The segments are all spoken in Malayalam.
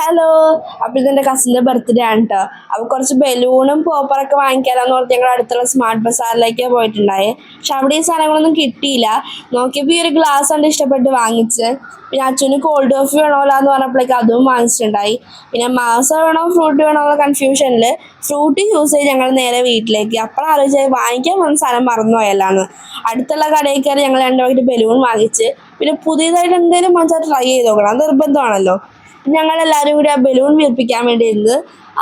ഹലോ. അപ്പോൾ ഇതെൻ്റെ കസിൻ്റെ ബർത്ത്ഡേ ആണ് കേട്ടോ. അപ്പോൾ കുറച്ച് ബലൂണും പോപ്പറൊക്കെ വാങ്ങിക്കാമെന്ന് പറഞ്ഞ് ഞങ്ങൾ അടുത്തുള്ള സ്മാർട്ട് ബസാറിലേക്ക് പോയിട്ടുണ്ടായേ. പക്ഷെ അവിടെ ഈ സാധനങ്ങളൊന്നും കിട്ടിയില്ല. നോക്കിയപ്പോൾ ഈ ഒരു ഗ്ലാസ് കണ്ട് ഇഷ്ടപ്പെട്ട് വാങ്ങിച്ച്. പിന്നെ അച്ഛന് കോൾഡ് കോഫി വേണമല്ലോ എന്ന് പറഞ്ഞപ്പോഴേക്കും അതും വാങ്ങിച്ചിട്ടുണ്ടായി. പിന്നെ മാസ വേണോ ഫ്രൂട്ടി വേണോ എന്നുള്ള കൺഫ്യൂഷനിൽ ഫ്രൂട്ടി യൂസ് ചെയ്ത് ഞങ്ങൾ നേരെ വീട്ടിലേക്ക്. അപ്പോഴാണ് ആലോചിച്ചത് വാങ്ങിക്കാൻ വന്ന സാധനം മറന്നുപോയല്ലാന്ന്. അടുത്തുള്ള കടയിൽ കയറി ഞങ്ങൾ 2 പാക്കറ്റ് ബലൂൺ വാങ്ങിച്ച്. പിന്നെ പുതിയതായിട്ട് എന്തെങ്കിലും വാങ്ങിച്ചാൽ ട്രൈ ചെയ്ത് നോക്കണം, അത് നിർബന്ധമാണല്ലോ. ഞങ്ങളെല്ലാവരും കൂടി ആ ബലൂൺ വീർപ്പിക്കാൻ വേണ്ടി ഇരുന്ന്.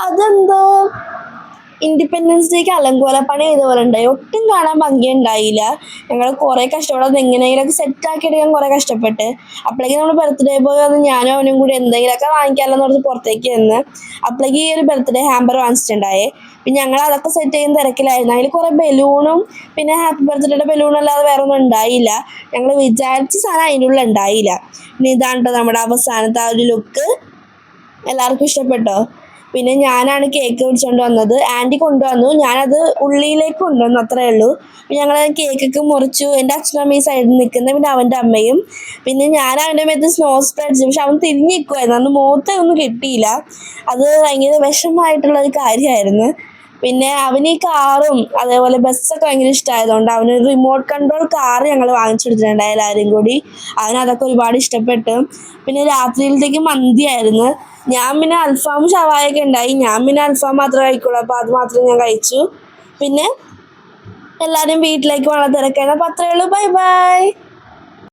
അതെന്തോ ഇൻഡിപെൻഡൻസ് ഡേക്ക് അലങ്കോലപ്പണി ചെയ്ത പോലെ ഉണ്ടായി. ഒട്ടും കാണാൻ ഭംഗിയുണ്ടായില്ല. ഞങ്ങൾ കുറേ കഷ്ടപ്പെട്ട് എങ്ങനെയെങ്കിലുമൊക്കെ സെറ്റാക്കി എടുക്കാൻ കുറേ കഷ്ടപ്പെട്ട്. അപ്പോഴേക്കും നമ്മൾ ബർത്ത്ഡേ ബോയ് വന്ന് ഞാനും അവനും കൂടി എന്തെങ്കിലുമൊക്കെ വാങ്ങിക്കാമല്ലോ എന്ന് പറഞ്ഞ് പുറത്തേക്ക് നിന്ന്. അപ്പോഴേക്കും ഈ ഒരു ബർത്ത്ഡേ ഹാമ്പർ വാങ്ങിച്ചിട്ടുണ്ടായേ. പിന്നെ ഞങ്ങൾ അതൊക്കെ സെറ്റ് ചെയ്യുന്ന തിരക്കിലായിരുന്നു. അതിൽ കുറേ ബലൂണും പിന്നെ ഹാപ്പി ബർത്ത്ഡേയുടെ ബലൂണും അല്ലാതെ വേറെ ഒന്നും ഉണ്ടായില്ല. ഞങ്ങൾ വിചാരിച്ച സാധനം അതിനുള്ളിൽ ഉണ്ടായില്ല. പിന്നെ ഇതാണ് കേട്ടോ നമ്മുടെ അവസാനത്തെ ആ ഒരു ലുക്ക്. എല്ലാവർക്കും ഇഷ്ടപ്പെട്ടോ? പിന്നെ ഞാനാണ് കേക്ക് പിടിച്ചുകൊണ്ട് വന്നത്. ആൻറ്റി കൊണ്ടുവന്നു, ഞാനത് ഉള്ളിയിലേക്ക് കൊണ്ടുവന്നു, അത്രേ ഉള്ളൂ. പിന്നെ ഞങ്ങൾ കേക്കൊക്കെ മുറിച്ചു. എൻ്റെ അച്ഛനും ഈ സൈഡിൽ നിൽക്കുന്നത്, പിന്നെ അവൻ്റെ അമ്മയും. പിന്നെ ഞാൻ അവൻ്റെ മേത്ത് സ്നോ സ്പ്രേ അടിച്ചു. പക്ഷെ അവൻ തിരിഞ്ഞ് നിൽക്കുമായിരുന്നു, അന്ന് മുഖത്തൊന്നും കിട്ടിയില്ല. അത് ഭയങ്കര വിഷമമായിട്ടുള്ളൊരു കാര്യമായിരുന്നു. പിന്നെ അവന് ഈ കാറും അതേപോലെ ബസ്സൊക്കെ ഭയങ്കര ഇഷ്ടമായതുകൊണ്ട് അവന് റിമോട്ട് കൺട്രോൾ കാർ ഞങ്ങൾ വാങ്ങിച്ചെടുത്തിട്ടുണ്ടായി എല്ലാവരും കൂടി. അവനതൊക്കെ ഒരുപാട് ഇഷ്ടപ്പെട്ടു. പിന്നെ രാത്രിയിലത്തേക്ക് മന്തിയായിരുന്നു. ഞാൻ പിന്നെ അൽഫാം ഷവായൊക്കെ ഉണ്ടായി. ഞാൻ പിന്നെ അൽഫാം മാത്രമേ കഴിക്കുള്ളൂ, അപ്പോൾ അത് മാത്രം ഞാൻ കഴിച്ചു. പിന്നെ എല്ലാവരും വീട്ടിലേക്ക് വളരെ തിരക്കായിരുന്നു. അപ്പോൾ അത്രയേ ഉള്ളൂ. Bye bye.